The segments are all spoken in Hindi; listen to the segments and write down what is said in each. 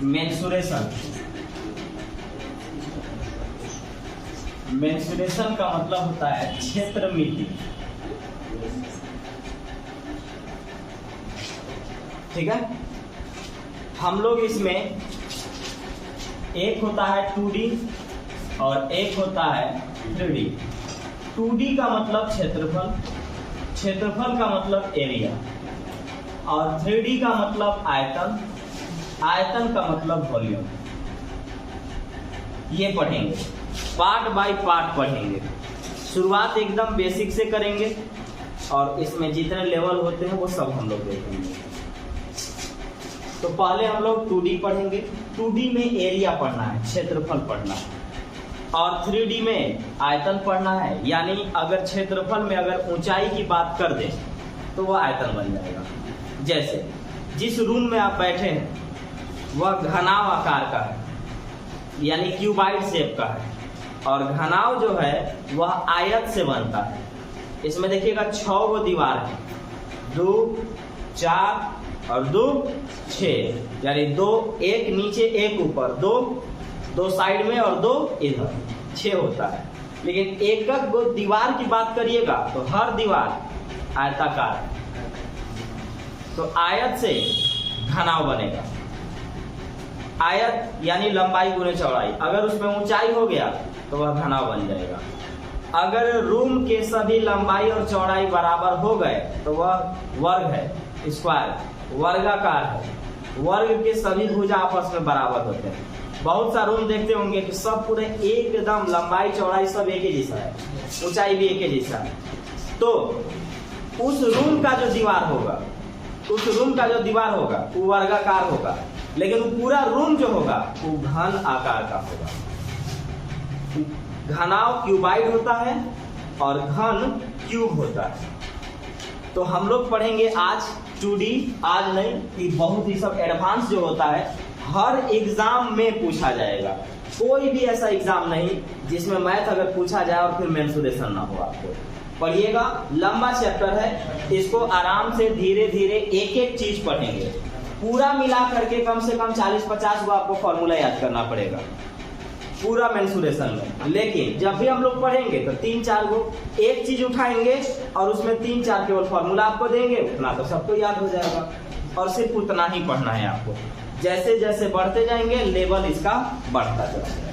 मेंसुरेशन। मेंसुरेशन का मतलब होता है क्षेत्र मिति। ठीक है, हम लोग इसमें एक होता है 2D और एक होता है 3D। 2D का मतलब क्षेत्रफल, क्षेत्रफल का मतलब एरिया, और 3D का मतलब आयतन, आयतन का मतलब वॉल्यूम। ये पढ़ेंगे, पार्ट बाय पार्ट पढ़ेंगे। शुरुआत एकदम बेसिक से करेंगे और इसमें जितने लेवल होते हैं वो सब हम लोग देखेंगे। तो पहले हम लोग 2D पढ़ेंगे। 2D में एरिया पढ़ना है, क्षेत्रफल पढ़ना है, और 3D में आयतन पढ़ना है। यानी अगर क्षेत्रफल में अगर ऊंचाई की बात कर दें तो वह आयतन बन जाएगा। जैसे जिस रूम में आप बैठे हैं वह घनाव आकार का है, यानी क्यूबाइड शेप का है, और घनाव जो है वह आयत से बनता है। इसमें देखिएगा 6 गो दीवार है, 2, 4 और 2, 6, यानी 2 एक नीचे एक ऊपर, 2 साइड में और 2 इधर, 6 होता है। लेकिन एक गो दीवार की बात करिएगा तो हर दीवार आयताकार है, तो आयत से घनाव बनेगा। आयत यानी लंबाई गुने चौड़ाई, अगर उसमें ऊंचाई हो गया तो वह घनाव बन जाएगा। अगर रूम के सभी लंबाई और चौड़ाई बराबर हो गए तो वह वर्ग है, स्क्वायर, वर्गाकार है। वर्ग के सभी भुजा आपस में बराबर होते हैं। बहुत सा रूम देखते होंगे कि सब पूरे एकदम लंबाई चौड़ाई सब एक ही जैसा है, ऊंचाई भी एक ही जैसा है। तो उस रूम का जो दीवार होगा, उस रूम का जो दीवार होगा वो वर्गाकार होगा, लेकिन पूरा रूम जो होगा वो घन आकार का होगा। घनाव क्यूबाइड होता है और घन क्यूब होता है। तो हम लोग पढ़ेंगे आज 2D, आज नहीं कि बहुत ही सब एडवांस जो होता है हर एग्जाम में पूछा जाएगा। कोई भी ऐसा एग्जाम नहीं जिसमें मैथ अगर पूछा जाए और फिर मेंसुरेशन ना हो। आपको पढ़िएगा, लंबा चैप्टर है, इसको आराम से धीरे धीरे एक एक चीज पढ़ेंगे। पूरा मिला करके कम से कम 40-50 गो आपको फॉर्मूला याद करना पड़ेगा पूरा मेंसुरेशन में। लेकिन जब भी हम लोग पढ़ेंगे तो 3-4 गो एक चीज उठाएंगे और उसमें 3-4 केवल फॉर्मूला आपको देंगे, उतना तो सबको याद हो जाएगा। और सिर्फ उतना ही पढ़ना है आपको। जैसे जैसे बढ़ते जाएंगे लेवल इसका बढ़ता जाएगा।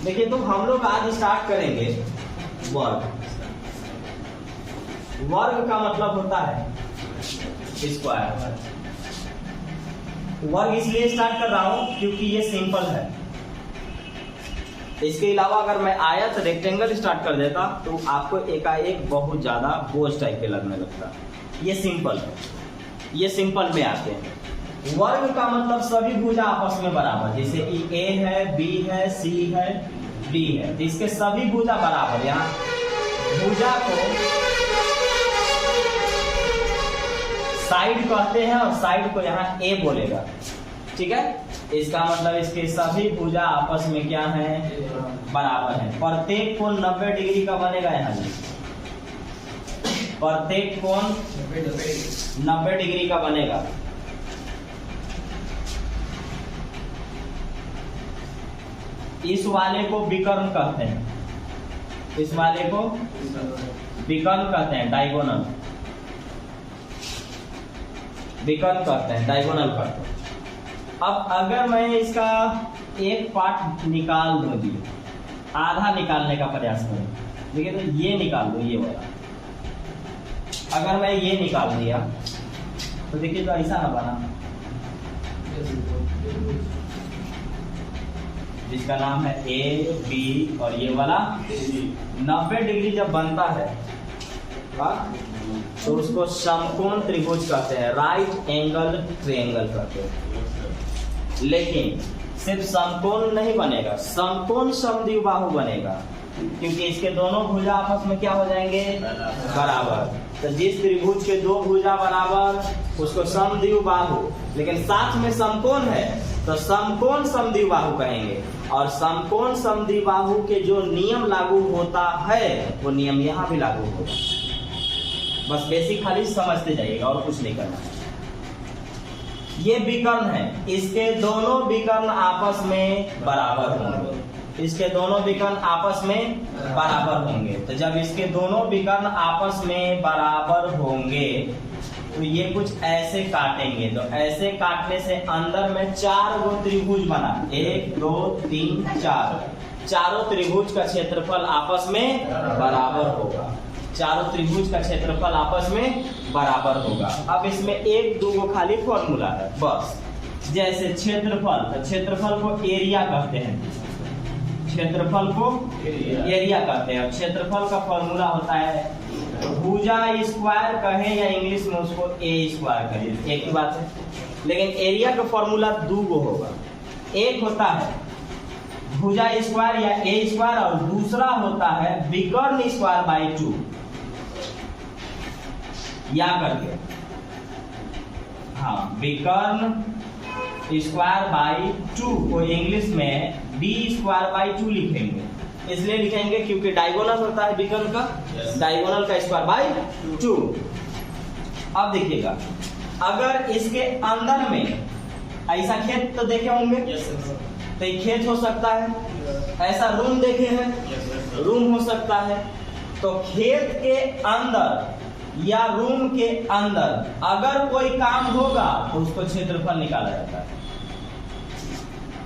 देखिए, तो हम लोग आज स्टार्ट करेंगे वर्ग। वर्ग का मतलब होता है स्क्वायर। वर्ग इसलिए स्टार्ट कर रहा हूं क्योंकि ये सिंपल है। इसके अलावा अगर मैं आयत रेक्टेंगल स्टार्ट कर देता तो आपको एकाएक बहुत ज्यादा बोझ टाइप के लगने लगता। ये सिंपल है, ये सिंपल में आते हैं। वर्ग का मतलब सभी भुजा आपस में बराबर, जैसे ए है, बी है, सी है, डी है, तो इसके सभी भुजा बराबर। यहाँ भुजा को साइड कहते हैं और साइड को यहाँ ए बोलेगा। ठीक है, इसका मतलब इसके सभी भुजा आपस में क्या है, बराबर है। प्रत्येक कोण 90 डिग्री का बनेगा। यहाँ प्रत्येक कोण 90 डिग्री का बनेगा। इस वाले को विकर्ण कहते हैं, इस वाले को विकर्ण कहते हैं, डायगोनल विकर्ण कहते हैं, डायगोनल कहते हैं। अब अगर मैं इसका एक पार्ट निकाल दूं, आधा निकालने का प्रयास करूं, देखिए तो ये निकाल दो, ये वाला अगर मैं ये निकाल दिया तो देखिए तो ऐसा ना बना, जिसका नाम है ए बी और ये वाला 90 डिग्री जब बनता है तो उसको समकोण त्रिभुज कहते हैं, राइट एंगल ट्रायंगल कहते हैं। लेकिन सिर्फ समकोण नहीं बनेगा, समकोण समद्विबाहु बनेगा, क्योंकि इसके दोनों भुजा आपस में क्या हो जाएंगे, बराबर। तो जिस त्रिभुज के दो भुजा बराबर उसको समद्विबाहु, लेकिन साथ में समकोण है तो समकोण समद्विबाहु कहेंगे। और समकोण समद्विबाहु के जो नियम लागू होता है वो नियम यहाँ भी लागू होगा। बस बेसिक खाली समझते जाइएगा और कुछ नहीं करना। ये विकर्ण है, इसके दोनों विकर्ण आपस में बराबर होंगे, इसके दोनों विकर्ण आपस में बराबर होंगे। तो जब इसके दोनों विकर्ण आपस में बराबर होंगे तो ये कुछ ऐसे काटेंगे। तो ऐसे काटने से अंदर में 4 गो त्रिभुज बना, 1 2 3 4, चारों त्रिभुज का क्षेत्रफल आपस में बराबर होगा, चारों त्रिभुज का क्षेत्रफल आपस में बराबर होगा। अब इसमें 1 2 गो खाली फॉर्मूला है बस। जैसे क्षेत्रफल, तो क्षेत्रफल को एरिया कहते हैं, क्षेत्रफल को एरिया कहते हैं। क्षेत्रफल का फॉर्मूला होता है भुजा स्क्वायर कहें या इंग्लिश में उसको ए स्क्वायर कहें, एक ही बात है। लेकिन एरिया का फॉर्मूला 2 गो होगा, एक होता है भुजा स्क्वायर या ए स्क्वायर और दूसरा होता है विकर्ण स्क्वायर बाई 2 या करके, हाँ विकर्ण स्क्वायर बाई 2 को इंग्लिश में बी स्क्वायर बाई 2 लिखेंगे। इसलिए लिखेंगे क्योंकि डायगोनल होता है विकर्ण का, डायगोनल का स्क्वायर बाई 2। अब देखिएगा, अगर इसके अंदर में ऐसा खेत तो देखे होंगे, तो ये खेत हो सकता है, ऐसा रूम देखे हैं, रूम हो सकता है। तो खेत के अंदर या रूम के अंदर अगर कोई काम होगा तो उसको क्षेत्रफल निकाला जाता है।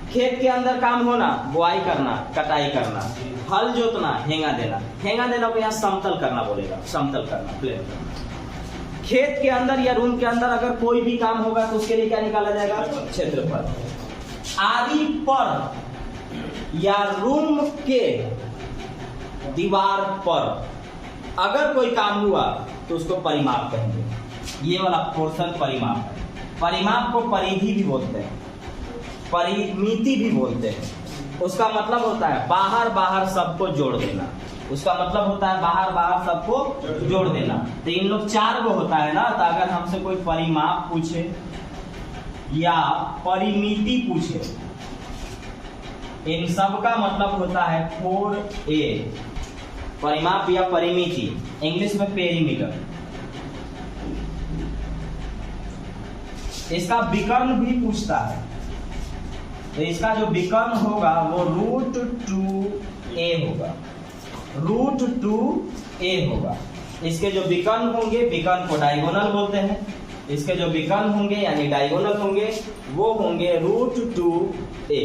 खेत के अंदर काम होना, बुआई करना, कटाई करना, हल जोतना, हेंगा देना, हेंगा देना को यहाँ समतल करना बोलेगा, समतल करना, प्लेन करना। खेत के अंदर या रूम के अंदर अगर कोई भी काम होगा तो उसके लिए क्या निकाला जाएगा? क्षेत्रफल। आदि पर या रूम के दीवार पर अगर कोई काम हुआ तो उसको परिमाप कहेंगे। ये वाला पोर्शन परिमाप है। परिमाप को परिधि भी बोलते हैं, परिमिति भी बोलते हैं। उसका मतलब होता है बाहर बाहर सबको जोड़ देना, उसका मतलब होता है बाहर बाहर सबको जोड़ देना। तो इन लोग 4 गो होता है ना, तो अगर हमसे कोई परिमाप पूछे या परिमिति पूछे, इन सब का मतलब होता है 4A। परिमाप या परिमिति, इंग्लिश में पेरीमीटर। इसका विकर्ण भी पूछता है, तो इसका जो विकर्ण होगा वो √2a होगा, √2a होगा। इसके जो विकर्ण होंगे, विकर्ण को डायगोनल बोलते हैं, इसके जो विकर्ण होंगे यानी डायगोनल होंगे वो होंगे √2a।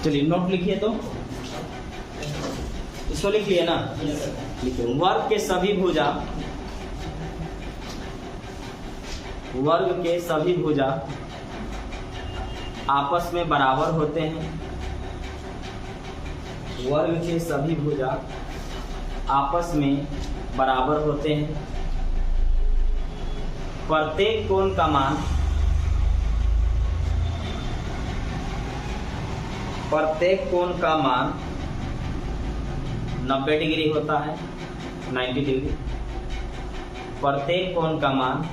चलिए नोट लिखिए, तो इसको लिख लिए ना, लिखिए। वर्ग के सभी भुजा, वर्ग के सभी भुजा आपस में बराबर होते हैं। वर्ग के सभी भुजा आपस में बराबर होते हैं। प्रत्येक कोण का मान, प्रत्येक कोण का मान 90 डिग्री होता है, 90 डिग्री। प्रत्येक कोण का मान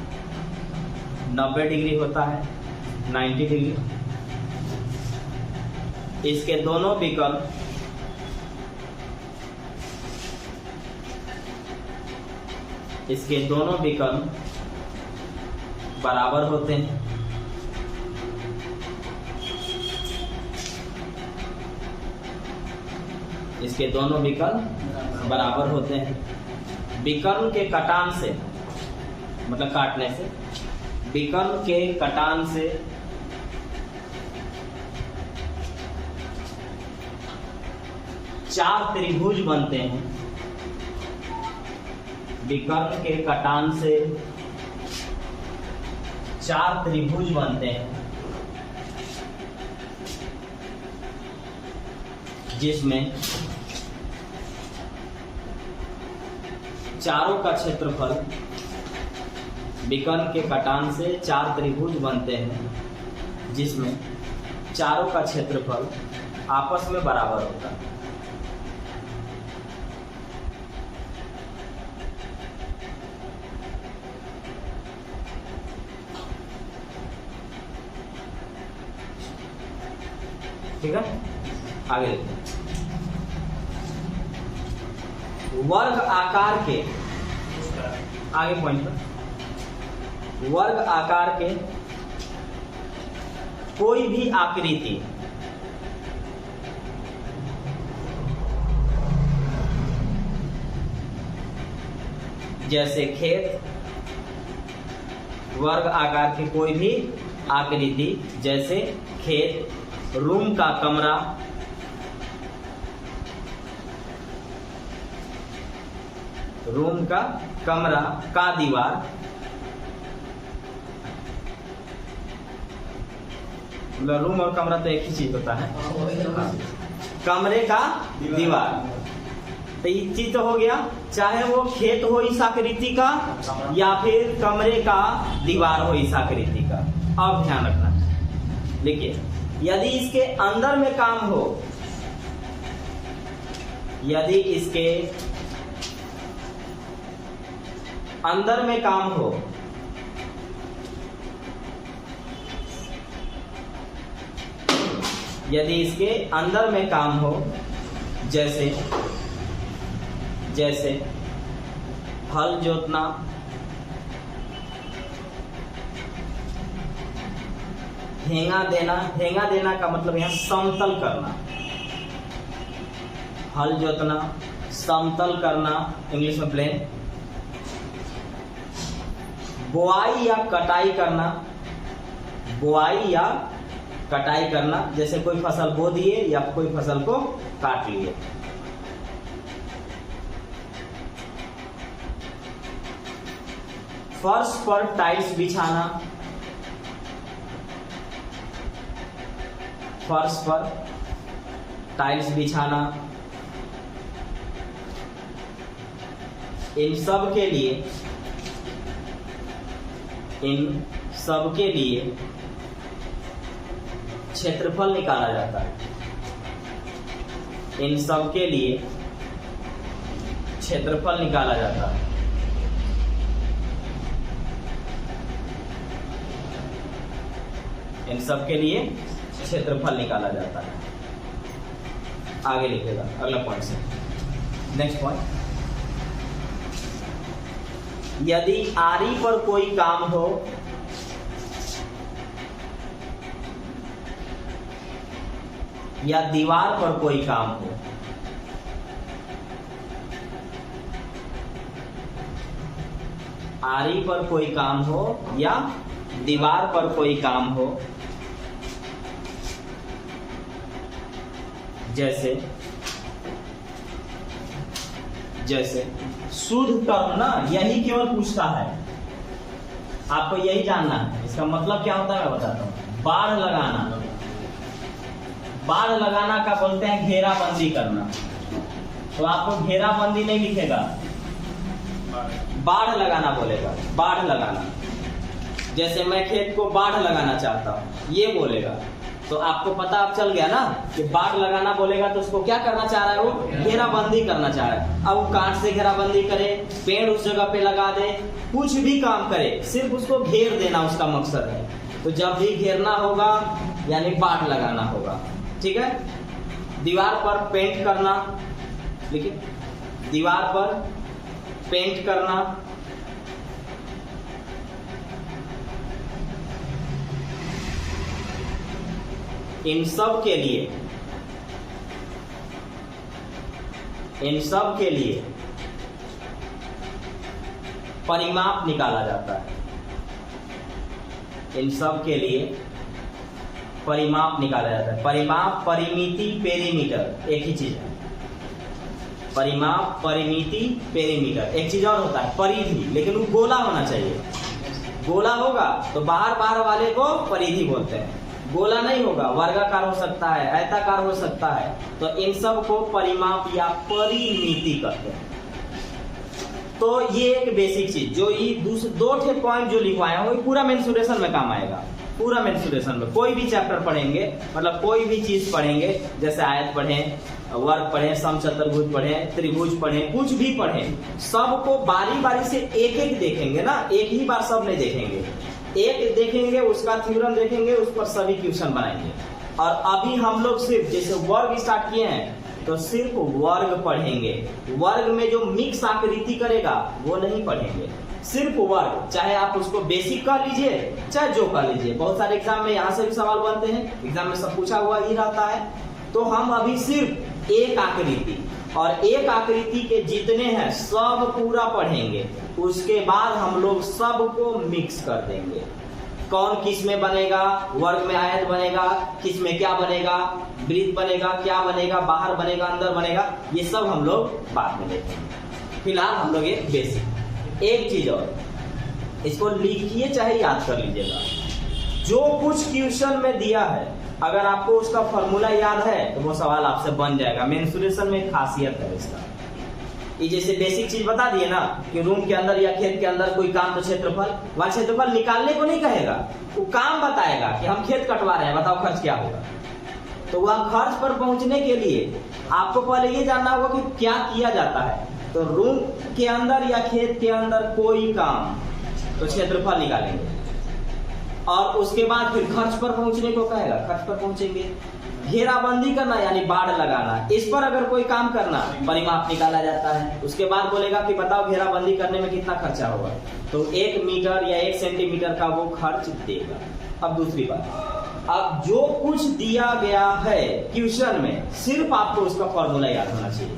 90 डिग्री होता है, 90 डिग्री। इसके दोनों विकर्ण, इसके दोनों विकर्ण बराबर होते हैं। इसके दोनों विकर्ण बराबर होते हैं। विकर्ण के कटान से, मतलब काटने से, विकर्ण के कटान से चार त्रिभुज बनते हैं। विकर्ण के कटान से 4 त्रिभुज बनते हैं, जिसमें चारों का क्षेत्रफल, विकर्ण के कटान से 4 त्रिभुज बनते हैं, जिसमें चारों का क्षेत्रफल आपस में बराबर होता है। ठीक है, आगे देखते हैं। वर्ग आकार के, आगे पॉइंट पर, वर्ग आकार के कोई भी आकृति जैसे खेत, वर्ग आकार की कोई भी आकृति जैसे खेत, रूम का कमरा, रूम का कमरा का दीवार, मतलब रूम और कमरा तो एक ही चीज होता है, कमरे का दीवार। तो ये चीज तो हो गया, चाहे वो खेत हो इस आकृति का या फिर कमरे का दीवार हो इस आकृति का। अब ध्यान रखना, देखिए यदि इसके अंदर में काम हो, यदि इसके अंदर में काम हो, यदि इसके अंदर में काम हो, जैसे जैसे हल जोतना, हेंगा देना, हेंगा देना का मतलब यहाँ समतल करना, हल जोतना, समतल करना, इंग्लिश में प्लेन, बोआई या कटाई करना, बोआई या कटाई करना, जैसे कोई फसल बो दिए या कोई फसल को काट लिए। फर्श पर टाइल्स बिछाना, फर्श पर टाइल्स बिछाना, इन सब के लिए, इन सब के लिए क्षेत्रफल निकाला जाता है, इन सब के लिए क्षेत्रफल निकाला जाता है। इन सब के लिए क्षेत्रफल निकाला जाता है। आगे लिखेगा अगला पॉइंट से, नेक्स्ट पॉइंट, यदि आरी पर कोई काम हो, या दीवार पर कोई काम हो, आरी पर कोई काम हो या दीवार पर कोई काम हो, जैसे जैसे शुद्ध कर्म ना, यही केवल पूछता है, आपको यही जानना है इसका मतलब क्या होता है, मैं बताता हूं। बाढ़ लगाना, बाढ़ लगाना का बोलते हैं घेराबंदी करना, तो आपको घेराबंदी नहीं लिखेगा, बाढ़ लगाना बोलेगा, बाढ़ लगाना। जैसे मैं खेत को बाढ़ लगाना चाहता हूं ये बोलेगा, तो आपको पता अब चल गया ना कि बाढ़ लगाना बोलेगा तो उसको क्या करना चाह रहा है, वो घेराबंदी करना चाह रहा है। अब वो काट से घेराबंदी करे, पेड़ उस जगह पे लगा दे, कुछ भी काम करे, सिर्फ उसको घेर देना उसका मकसद है। तो जब भी घेरना होगा यानी बाढ़ लगाना होगा, ठीक है। दीवार पर पेंट करना, देखिए दीवार पर पेंट करना, इन सब के लिए, इन सब के लिए परिमाप निकाला जाता है, इन सब के लिए परिमाप निकाला जाता है। परिमाप, परिमिति, पेरीमीटर एक ही चीज है। परिमाप, परिमिति, पेरीमीटर एक चीज और होता है परिधि, लेकिन वो गोला होना चाहिए। गोला होगा तो बाहर बाहर वाले को परिधि बोलते हैं, गोला नहीं होगा, वर्गाकार हो सकता है, आयताकार हो सकता है, तो इन सब को परिमाप या परिमिति कहते हैं। तो ये एक बेसिक चीज, जो ये दो ठे पॉइंट जो लिखवाए हैं वो पूरा मेंसुरेशन में काम आएगा, पूरा मेंसुरेशन में। कोई भी चैप्टर पढ़ेंगे, मतलब कोई भी चीज पढ़ेंगे, जैसे आयत पढ़ें, वर्ग पढ़ें, समचतुर्भुज पढ़ें, त्रिभुज पढ़ें, कुछ भी पढ़ें, सबको बारी बारी से एक एक देखेंगे ना, एक ही बार सब नहीं देखेंगे, एक देखेंगे, उसका थ्योरम देखेंगे, उस पर सभी क्वेश्चन बनाएंगे। और अभी हम लोग सिर्फ जैसे वर्ग स्टार्ट किए हैं, तो सिर्फ वर्ग पढ़ेंगे। वर्ग में जो मिक्स आकृति करेगा वो नहीं पढ़ेंगे, सिर्फ वर्ग। चाहे आप उसको बेसिक कह लीजिए चाहे जो कह लीजिए, बहुत सारे एग्जाम में यहाँ से भी सवाल बनते हैं, एग्जाम में सब पूछा हुआ ही रहता है। तो हम अभी सिर्फ एक आकृति और एक आकृति के जितने हैं सब पूरा पढ़ेंगे, उसके बाद हम लोग सबको मिक्स कर देंगे। कौन किस में बनेगा, वर्ग में आयत बनेगा, किस में क्या बनेगा, वृत्त बनेगा, क्या बनेगा, बाहर बनेगा, अंदर बनेगा, ये सब हम लोग बाद में देखेंगे। फिलहाल हम लोग एक बेसिक। एक चीज और, इसको लिखिए चाहे याद कर लीजिएगा, जो कुछ क्वेश्चन में दिया है अगर आपको उसका फॉर्मूला याद है तो वो सवाल आपसे बन जाएगा। मेंसुरेशन में खासियत है इसका। ये जैसे बेसिक चीज बता दिए ना कि रूम के अंदर या खेत के अंदर कोई काम, तो क्षेत्रफल, वह क्षेत्रफल निकालने को नहीं कहेगा, वो काम बताएगा कि हम खेत कटवा रहे हैं, बताओ खर्च क्या होगा। तो वह खर्च पर पहुंचने के लिए आपको पहले ये जानना होगा कि क्या किया जाता है। तो रूम के अंदर या खेत के अंदर कोई काम, तो क्षेत्रफल निकालेंगे, और उसके बाद फिर खर्च पर पहुंचने को कहेगा, खर्च पर पहुंचेंगे। घेराबंदी करना यानी बाड़ लगाना, इस पर अगर कोई काम करना, परिमाप निकाला जाता है। उसके बाद बोलेगा कि बताओ घेराबंदी करने में कितना खर्चा होगा, तो 1 मीटर या 1 सेंटीमीटर का वो खर्च देगा। अब दूसरी बात, अब जो कुछ दिया गया है क्वेश्चन में सिर्फ आपको उसका फॉर्मूला याद होना चाहिए।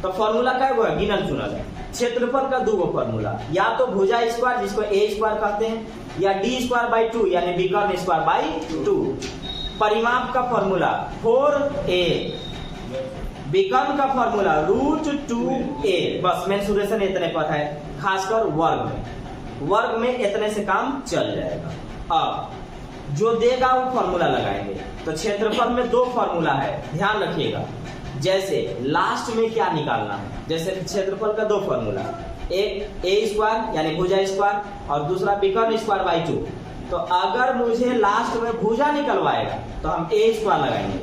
तो फॉर्मूला क्या हुआ, गिनल चुनल है। क्षेत्रफल का 2 फॉर्मूला, या तो भुजा स्क्वायर जिसको ए स्क्वायर कहते हैं, या डी स्क्वायर बाई 2 यानी विकर्ण स्क्वायर बाई 2। परिमाप का फॉर्मूला 4a, विकर्ण का फॉर्मूला √2a। बस मेंसुरेशन इतने पर है, खासकर वर्ग में इतने से काम चल जाएगा। अब जो देगा वो फॉर्मूला लगाएंगे। तो क्षेत्रफल में 2 फॉर्मूला है, ध्यान रखिएगा। जैसे लास्ट में क्या निकालना है, जैसे क्षेत्रफल का 2 फॉर्मूला, एक ए स्क्वायर यानी भुजा स्क्वायर और दूसरा विकर्ण स्क्वायर बाई 2। तो अगर मुझे लास्ट में भुजा निकलवाएगा तो हम ए स्क्वायर लगाएंगे,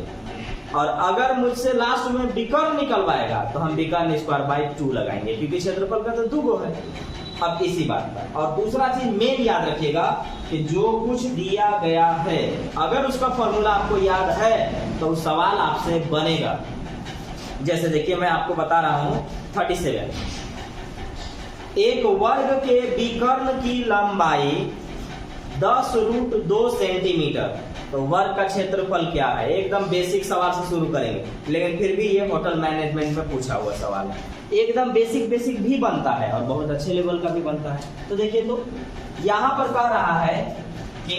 और अगर मुझसे लास्ट में विकर्ण निकलवाएगा तो हम विकर्ण स्क्वायर बाई 2 लगाएंगे, क्योंकि क्षेत्रफल का तो 2 है। अब इसी बात पर, और दूसरा चीज मेन याद रखिएगा कि जो कुछ दिया गया है अगर उसका फॉर्मूला आपको याद है तो सवाल आपसे बनेगा। जैसे देखिए मैं आपको बता रहा हूं 37, एक वर्ग के विकर्ण की लंबाई 10√2 सेंटीमीटर। तो वर्ग का क्षेत्रफल क्या है, एकदम बेसिक सवाल से शुरू करेंगे, लेकिन फिर भी ये होटल मैनेजमेंट में पूछा हुआ सवाल है। एकदम बेसिक भी बनता है और बहुत अच्छे लेवल का भी बनता है। तो देखिए, तो यहाँ पर कह रहा है कि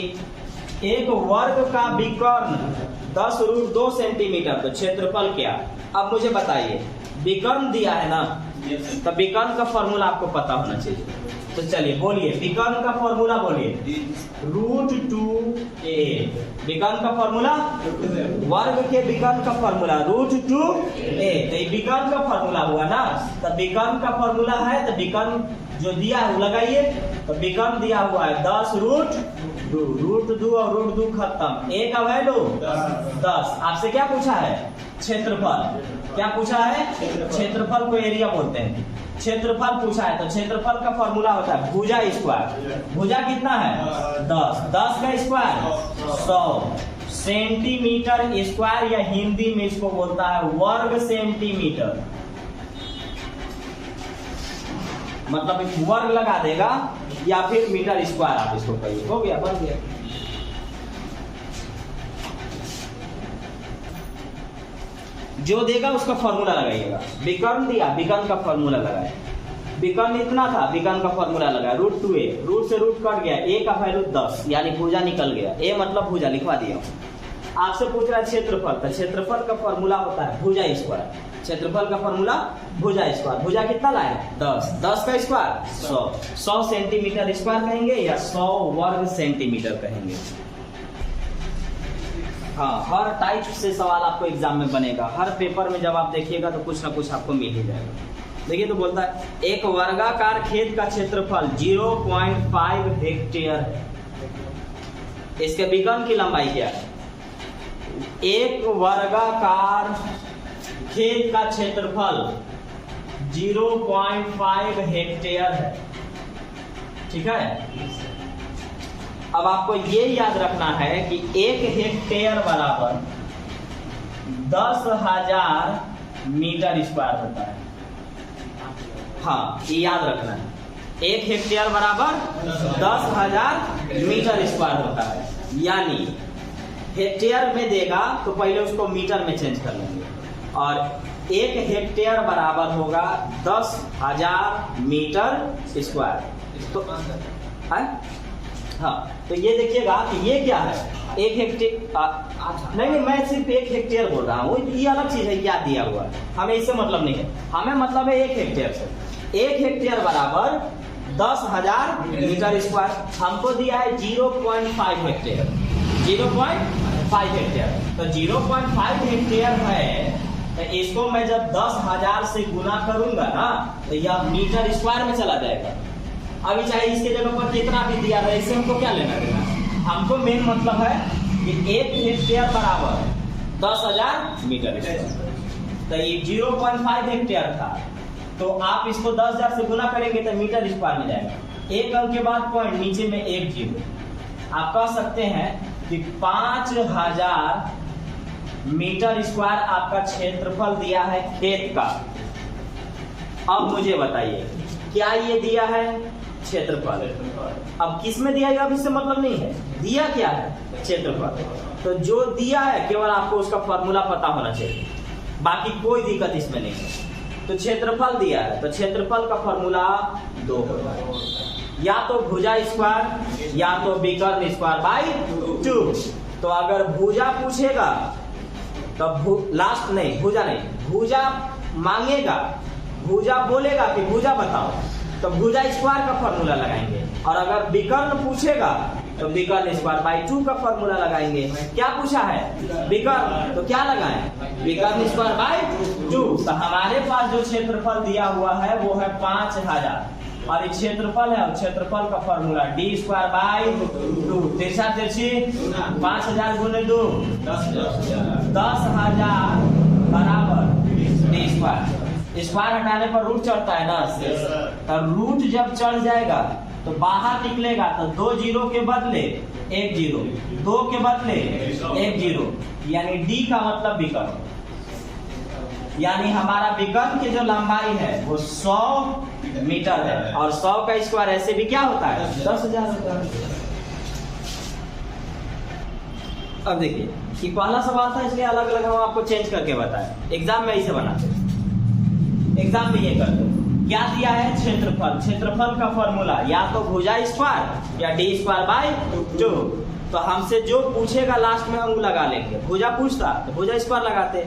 एक वर्ग का विकर्ण 10√2 सेंटीमीटर, तो क्षेत्रफल क्या। अब मुझे बताइए, विकर्ण दिया है ना, तो विकर्ण का फॉर्मूला आपको पता होना चाहिए। तो चलिए बोलिए, विकर्ण का फॉर्मूला बोलिए, √2a। विकर्ण का फॉर्मूला, वर्ग के विकर्ण का फॉर्मूला √2a। तो ये विकर्ण का फॉर्मूला हुआ ना, तो विकर्ण का फॉर्मूला है, तो विकर्ण जो दिया है वो लगाइए। तो विकर्ण दिया हुआ है 10√2, √2 और √2 खत्म, a का वैल्यू 10। आपसे क्या पूछा है, क्षेत्रफल। क्या पूछा है, क्षेत्रफल को एरिया बोलते हैं। क्षेत्रफल पूछा है, तो क्षेत्रफल का फॉर्मूला होता है भुजा स्क्वायर। भुजा कितना है 10, 10 का स्क्वायर 100 सेंटीमीटर स्क्वायर, या हिंदी में इसको बोलता है वर्ग सेंटीमीटर। मतलब वर्ग लगा देगा या फिर मीटर स्क्वायर आप इसको कहिए, हो गया, बन गया। जो देगा उसका फॉर्मूला लगाइएगा। विकर्ण दिया, विकर्ण का फॉर्मूला लगाए। विकर्ण इतना था, विकर्ण का फॉर्मूला लगाया √2a, रूट से रूट कट गया, a का वैल्यू 10 यानी भुजा निकल गया। a मतलब भुजा, लिखवा दिया। आपसे पूछ रहा है क्षेत्रफल, तो क्षेत्रफल का फॉर्मूला होता है भुजा स्क्वायर। क्षेत्रफल का फॉर्मूला भुजा स्क्वायर। भुजा कितना लाए 10, 10 का स्क्वायर 100, 100 सेंटीमीटर स्क्वायर कहेंगे या 100 वर्ग सेंटीमीटर कहेंगे। हाँ, हर टाइप से सवाल आपको एग्जाम में बनेगा। हर पेपर में जब आप देखिएगा तो कुछ ना कुछ आपको मिल ही जाएगा। देखिए, तो बोलता है एक वर्गाकार खेत का क्षेत्रफल 0.5 हेक्टेयर है। इसके विकर्ण की लंबाई क्या है, एक वर्गाकार खेत का क्षेत्रफल 0.5 हेक्टेयर है। ठीक है, अब आपको ये याद रखना है कि 1 हेक्टेयर बराबर 10,000 मीटर स्क्वायर होता है। हाँ, ये याद रखना है, 1 हेक्टेयर बराबर 10,000 मीटर स्क्वायर होता है। यानी हेक्टेयर में देगा तो पहले उसको मीटर में चेंज कर लेंगे, और 1 हेक्टेयर बराबर होगा 10,000 मीटर स्क्वायर। तो हाँ, तो ये देखिएगा कि ये क्या है, 1 हेक्टेयर नहीं, मैं सिर्फ 1 हेक्टेयर बोल रहा हूँ, ये अलग चीज है क्या दिया हुआ है, हमें इससे मतलब नहीं है, हमें मतलब है 1 हेक्टेयर से। 1 हेक्टेयर बराबर 10,000 मीटर स्क्वायर। हमको दिया है 0.5 हेक्टेयर, 0.5 हेक्टेयर। तो 0.5 हेक्टेयर है, तो इसको मैं जब 10,000 से गुना करूंगा ना, तो यह मीटर स्क्वायर में चला जाएगा। अभी चाहे इसके जगह पर कितना भी दिया रहे, इससे हमको क्या लेना देना, हमको मेन मतलब है कि 1 हेक्टेयर बराबर 10,000 मीटर स्क्वायर। तो ये 0.5 हेक्टेयर था, तो आप इसको 10,000 से गुना करेंगे तो मीटर स्क्वायर में जाएगा। एक अंक के बाद पॉइंट, नीचे में 1 जीरो। आप कह सकते हैं कि 5,000 मीटर स्क्वायर आपका क्षेत्रफल दिया है खेत का। अब मुझे बताइए, क्या ये दिया है क्षेत्रफल? अब किस में दिया है अब इससे मतलब नहीं है, दिया क्या है, क्षेत्रफल। तो जो दिया है केवल आपको उसका फॉर्मूला पता होना चाहिए, बाकी कोई दिक्कत इसमें नहीं है। तो क्षेत्रफल दिया है, तो क्षेत्रफल का फॉर्मूला 2 होता है, या तो भुजा स्क्वायर या तो विकर्ण स्क्वायर बाई 2। तो अगर भुजा पूछेगा तो लास्ट नहीं, भुजा नहीं, भुजा मांगेगा, भुजा बोलेगा कि भुजा बताओ, तो भुजा स्क्वायर का फॉर्मूला लगाएंगे। और अगर विकर्ण पूछेगा तो विकर्ण स्क्वायर बाई 2 का फॉर्मूला लगाएंगे। क्या पूछा है, विकर्ण, तो क्या लगाएं, विकर्ण स्क्वायर बाई 2। तो हमारे पास जो क्षेत्रफल दिया हुआ है वो है 5,000, और ये क्षेत्रफल है, और क्षेत्रफल का फॉर्मूला डी स्क्वायर बाई 2। तिरछा तिरछी 5,000 गुने 2, 10,000 बराबर डी स्क्वायर। स्क्वायर हटाने पर रूट चढ़ता है ना, तो रूट जब चढ़ जाएगा तो बाहर निकलेगा, तो 2 जीरो के बदले 1 जीरो, 2 के बदले 1 जीरो, यानी डी का मतलब विकर्ण। यानी हमारा विकर्ण की जो लंबाई है वो 100 मीटर है, और 100 का स्क्वायर ऐसे भी क्या होता है, 10,000 होता है। अब देखिए कि पहला सवाल था, इसलिए अलग अलग हम आपको चेंज करके बताया। एग्जाम में इसे बनाते, एग्जाम में ये करते। क्या दिया है, क्षेत्रफल। क्षेत्रफल का फॉर्मूला या तो भुजा स्क्वायर या डी स्क्वायर बाई 2। तो हमसे जो पूछेगा लास्ट में हम लगा लेंगे। भुजा पूछता तो भुजा स्क्वायर लगाते,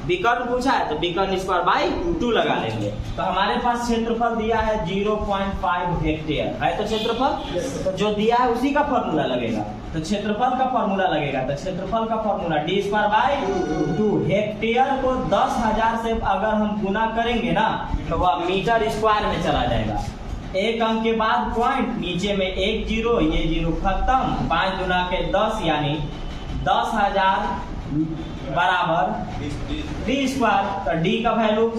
विकर्ण पूछा है तो विकर्ण स्क्वायर बाई 2 लगा लेंगे। तो हमारे पास क्षेत्रफल दिया है 0.5 हेक्टेयर है, तो क्षेत्रफल तो जो दिया है उसी का फॉर्मूला लगेगा, तो क्षेत्रफल का फॉर्मूला लगेगा। तो क्षेत्रफल का formula D square by 2। Hectare को 10,000 से अगर हम गुना करेंगे ना, तो वह मीटर स्क्वायर में चला जाएगा। एक अंक के बाद पॉइंट, नीचे में 1 जीरो, ये जीरो खत्म, 5 गुना के 10 यानी 10,000 बराबर डी स्क्वायर। तो डी का वैल्यू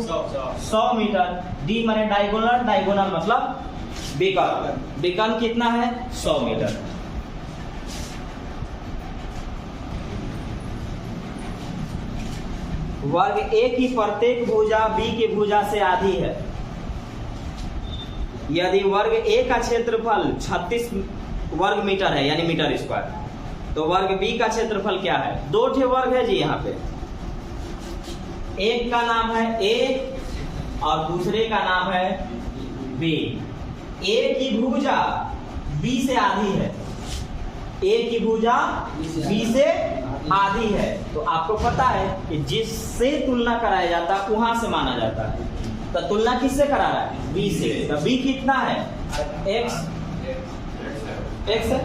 100 मीटर। डी माने डायगोनल, डायगोनल मतलब विकर्ण। विकर्ण कितना है, 100 मीटर। वर्ग ए की प्रत्येक भुजा बी की भुजा से आधी है। यदि वर्ग ए का क्षेत्रफल 36 वर्ग मीटर है, यानी मीटर स्क्वायर, तो वर्ग बी का क्षेत्रफल क्या है, 2 ठे वर्ग है जी यहाँ पे। एक का नाम है ए और दूसरे का नाम है बी। ए की भुजा बी से आधी है, ए की भुजा बी से आधी है। तो आपको पता है कि जिससे तुलना कराया जाता है वहां से माना जाता है। तो तुलना किससे करा रहा है, बी से। तो बी कितना है, एक्स, एक्स है,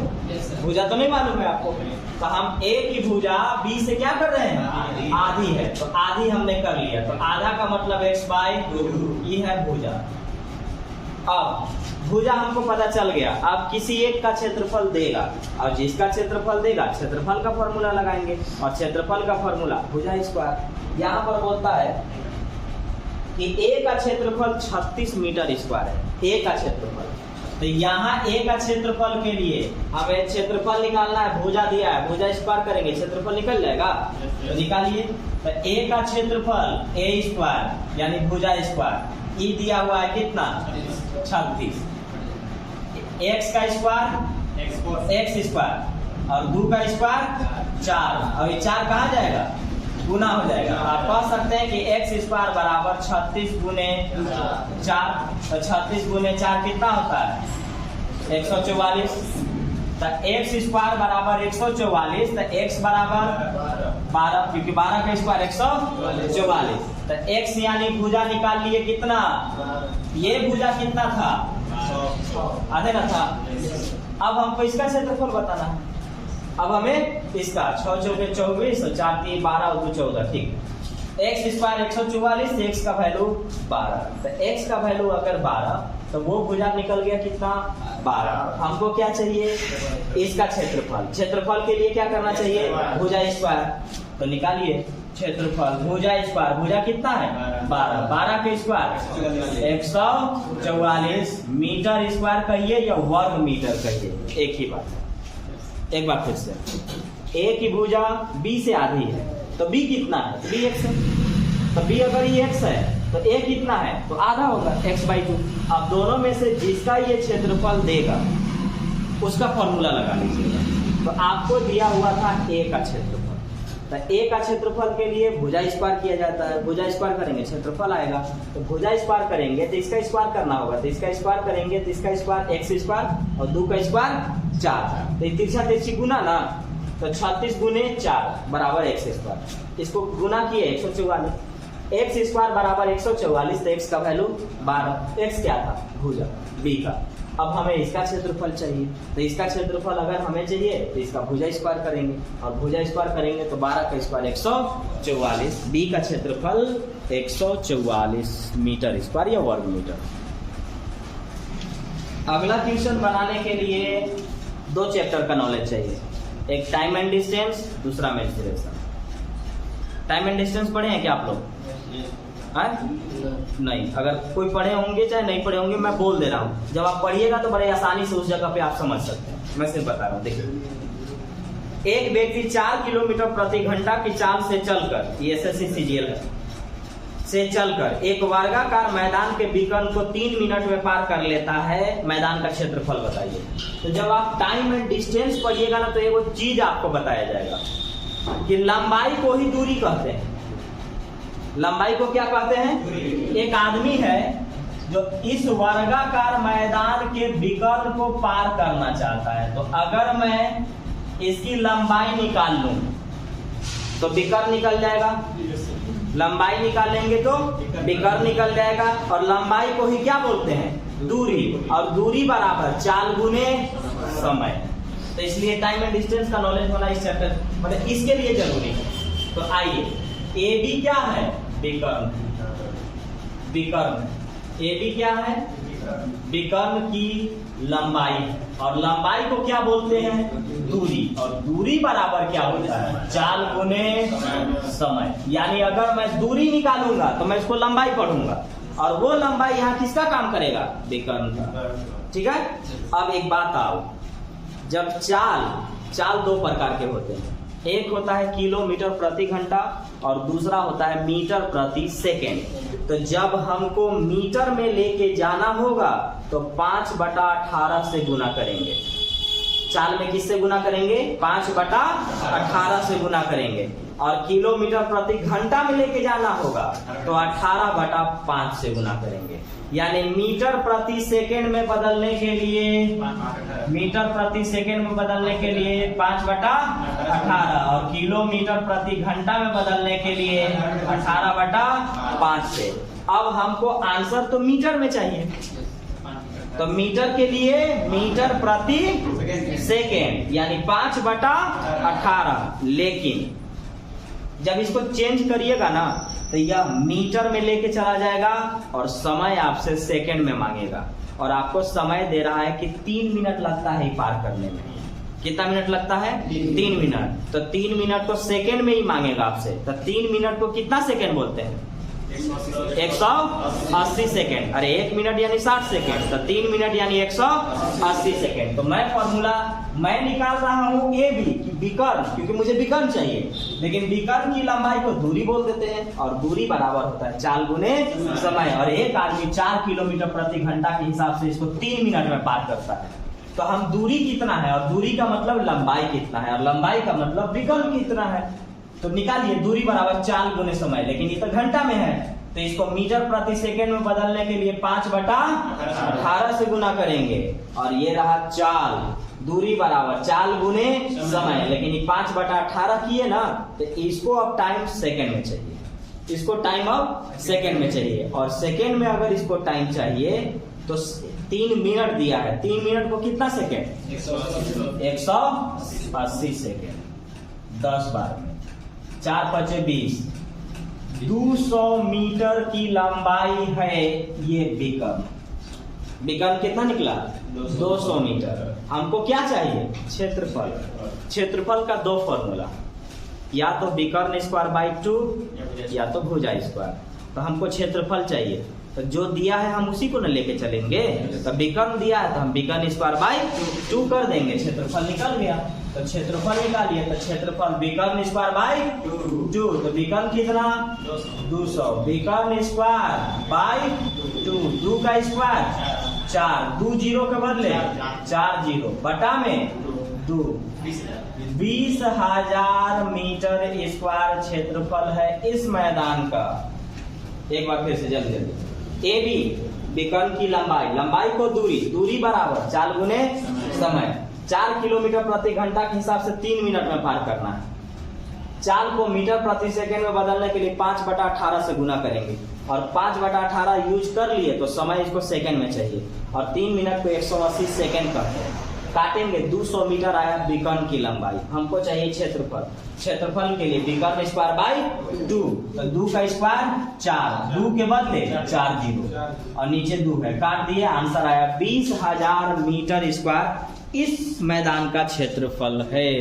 भुजा तो नहीं मालूम है आपको। तो हम ए की भुजा बी से क्या कर रहे हैं, आधी है, तो आधी हमने कर लिया। तो आधा का मतलब x बाई 2, ये है भुजा। अब भुजा हमको पता चल गया। अब किसी एक का क्षेत्रफल देगा, और जिसका क्षेत्रफल देगा क्षेत्रफल का फॉर्मूला लगाएंगे, और क्षेत्रफल का फॉर्मूला भुजा स्क्वायर। यहाँ पर बोलता है कि ए का क्षेत्रफल 36 मीटर स्क्वायर है। ए का क्षेत्रफल तो यहाँ ए का क्षेत्रफल के लिए हमें क्षेत्रफल निकालना है, भुजा दिया है, भुजा स्क्वायर करेंगे क्षेत्रफल निकल जाएगा, तो निकालिए। तो ए का क्षेत्रफल ए स्क्वायर यानी भुजा स्क्वायर, ई दिया हुआ है कितना 36, एक्स का स्क्वायर एक्स स्क्वायर और 2 का स्क्वायर 4, और ये 4 कहाँ जाएगा गुना हो जाएगा। आप कह सकते हैं कि एक्स स्क्वायर बराबर 36 गुने 4, तो 36 गुने 4 कितना होता है 144। तो एक्स स्क्वायर बराबर 144, तो एक्स बराबर 12, क्योंकि 12 का स्क्वायर 144। तो एक्स यानी भुजा निकाल लिए कितना, ये भुजा कितना था आधे ना था। अब हमको इसका क्षेत्रफल बताना है। अब हमें इसका 6 चौके 24 और 4 3 12 और 2 14, ठीक। एक्स स्क्वायर 144, एक्स का वैल्यू 12, तो एक्स का वैल्यू अगर 12 तो वो भुजा निकल गया कितना 12। हमको क्या चाहिए इसका क्षेत्रफल। क्षेत्रफल के लिए क्या करना चाहिए भुजा स्क्वायर, तो निकालिए क्षेत्रफल भुजा स्क्वायर, भुजा कितना है 12, 12 के स्क्वायर 144 मीटर स्क्वायर कहिए या वर्ग मीटर कहिए, एक ही बात है। एक बार फिर से, ए की भुजा बी से आधी है, तो बी कितना है बी एक्स है, तो बी अगर ये एक्स है तो ए कितना है तो आधा होगा x/2। अब दोनों में से जिसका ये क्षेत्रफल देगा उसका फॉर्मूला लगा लीजिएगा। तो आपको दिया हुआ था ए का क्षेत्रफल, तो ए का क्षेत्रफल के लिए भुजा स्क्वायर किया जाता है, भुजा स्क्वायर करेंगे क्षेत्रफल आएगा, तो भुजा स्क्वायर करेंगे तो इसका स्क्वायर करना होगा, तो इसका स्क्वायर करेंगे तो इसका स्क्वायर एक्स स्क्वायर और 2 का स्क्वायर 4, तो तिरछा तिरछी गुना ना, तो 36 गुने 4 बराबर एक्स स्क्वायर, इसको गुना किए 144, एक्स स्क्वायर बराबर 144, तो एक्स का वैल्यू 12, एक्स क्या था भुजा बी का। अब हमें इसका क्षेत्रफल चाहिए, तो इसका क्षेत्रफल अगर हमें चाहिए तो इसका भुजा स्क्वायर करेंगे, और भुजा स्क्वायर करेंगे तो 12 का स्क्वायर 144, बी का क्षेत्रफल 144 मीटर स्क्वायर या वर्ग मीटर। अगला क्वेश्चन बनाने के लिए 2 चैप्टर का नॉलेज चाहिए, एक टाइम एंड डिस्टेंस, दूसरा मेंसुरेशन। टाइम एंड डिस्टेंस पढ़े हैं क्या आप लोग? नहीं, अगर कोई पढ़े होंगे चाहे नहीं पढ़े होंगे मैं बोल दे रहा हूँ, जब आप पढ़िएगा तो बड़े आसानी से उस जगह पे आप समझ सकते हैं। मैं सिर्फ बता रहा हूँ, देखिए एक व्यक्ति 4 किलोमीटर प्रति घंटा की चाल से चलकर, ये एसएससी सीजीएल है, से चलकर एक वर्गाकार मैदान के विकर्ण को 3 मिनट में पार कर लेता है, मैदान का क्षेत्रफल बताइए। तो जब आप टाइम एंड डिस्टेंस पढ़िएगा ना तो एक चीज आपको बताया जाएगा कि लंबाई को ही दूरी कहते हैं। लंबाई को क्या कहते हैं? एक आदमी है जो इस वर्गाकार मैदान के विकर्ण को पार करना चाहता है, तो अगर मैं इसकी लंबाई निकाल लूं तो विकर्ण निकल जाएगा, लंबाई निकाल लेंगे तो विकर्ण निकल जाएगा, और लंबाई को ही क्या बोलते हैं? दूरी, और दूरी बराबर चाल गुने समय। तो इसलिए टाइम एंड डिस्टेंस का नॉलेज होना इस चैप्टर मतलब इसके लिए जरूरी है। तो आइए, ए बी क्या है? विकर्ण। विकर्ण ए बी क्या है? विकर्ण की लंबाई, और लंबाई को क्या बोलते हैं? दूरी, और दूरी बराबर क्या होता है? चाल गुने समय। यानी अगर मैं दूरी निकालूंगा तो मैं इसको लंबाई पढ़ूंगा, और वो लंबाई यहाँ किसका काम करेगा? विकर्ण का। ठीक है। अब एक बात आओ, जब चाल 2 प्रकार के होते हैं, एक होता है किलोमीटर प्रति घंटा और दूसरा होता है मीटर प्रति सेकेंड। तो जब हमको मीटर में लेके जाना होगा तो 5/18 से गुना करेंगे। चाल में किससे गुना करेंगे? 5/18 से गुना करेंगे, और किलोमीटर प्रति घंटा में लेके जाना होगा तो 18/5 से गुना करेंगे। यानी मीटर प्रति सेकेंड में बदलने के लिए, मीटर प्रति सेकेंड में बदलने के लिए 5/18, और किलोमीटर प्रति घंटा में बदलने के लिए 18/5 से। अब हमको आंसर तो मीटर में चाहिए, तो मीटर के लिए मीटर प्रति सेकेंड यानी 5/18। लेकिन जब इसको चेंज करिएगा ना तो यह मीटर में लेके चला जाएगा और समय आपसे सेकंड में मांगेगा, और आपको समय दे रहा है कि 3 मिनट लगता है पार करने में। कितना मिनट लगता है? 3 मिनट। तो 3 मिनट को सेकंड में ही मांगेगा आपसे, तो 3 मिनट को कितना सेकंड बोलते हैं? 180 सेकेंड। अरे 1 मिनट यानी 60 सेकेंड, तो 3 मिनट यानी 180 सेकेंड। तो मैं फॉर्मूला मैं निकाल रहा हूँ ए बी की विकर्ण, क्योंकि मुझे विकर्ण चाहिए, लेकिन विकर्ण की लंबाई को दूरी बोल देते हैं, और दूरी बराबर होता है चाल गुने समय। और एक आदमी 4 किलोमीटर प्रति घंटा के हिसाब से इसको 3 मिनट में पार करता है। तो हम दूरी कितना है, और दूरी का मतलब लंबाई कितना है, और लंबाई का मतलब विकर्ण कितना है। तो निकालिए, दूरी बराबर चाल गुने समय, लेकिन ये तो घंटा में है, तो इसको मीटर प्रति सेकेंड में बदलने के लिए 5/18 से गुना करेंगे। और ये रहा चाल, दूरी बराबर चाल गुने समय, लेकिन ये 5/18 किए ना, तो इसको अब टाइम सेकेंड में चाहिए, इसको टाइम अब सेकेंड में चाहिए। और सेकेंड में अगर इसको टाइम चाहिए तो 3 मिनट दिया है, 3 मिनट को कितना सेकेंड, 180 सेकेंड। 10 बार में 4 × 5 = 20, 200 मीटर की लंबाई है ये विकर्ण। विकर्ण कितना निकला, 200 मीटर। हमको क्या चाहिए, क्षेत्रफल। क्षेत्रफल का 2 फॉर्मूला, या तो विकर्ण स्क्वायर 2 या तो भुजा स्क्वायर। तो हमको क्षेत्रफल चाहिए, तो जो दिया है हम उसी को न लेके चलेंगे। तो विकर्ण दिया है तो हम विकर्ण स्क्वायर 2 कर देंगे, क्षेत्रफल निकल गया। तो क्षेत्रफल निकालिए, तो क्षेत्रफल विकर्ण स्क्वायर 2, तो विकर्ण कितना 200, विकर्ण स्क्वायर 2, 2 का स्क्वायर 4, 2 जीरो के बदले 4 जीरो, बटा में 2, 20,000 मीटर स्क्वायर क्षेत्रफल है इस मैदान का। एक बार फिर से जल्दी जल्दी, ए बी विकर्ण की लंबाई, लंबाई को दूरी, दूरी बराबर चाल गुने समय। 4 किलोमीटर प्रति घंटा के हिसाब से 3 मिनट में पार करना है। चाल को मीटर प्रति सेकेंड में बदलने के लिए 5/18 से गुना करेंगे, और 5/18 यूज कर लिए तो समय इसको सेकेंड में चाहिए, और 3 मिनट को 180 सेकेंड करते हैं। काटेंगे, 200 मीटर आया विकर्ण की लंबाई। हमको चाहिए क्षेत्रफल, क्षेत्रफल के लिए विकर्ण स्क्वायर 2, तो 2 का स्क्वायर 4, 2 के बदले 4 जीरो, और नीचे 2 है, काट दिए, आंसर आया 20,000 मीटर स्क्वायर इस मैदान का क्षेत्रफल है।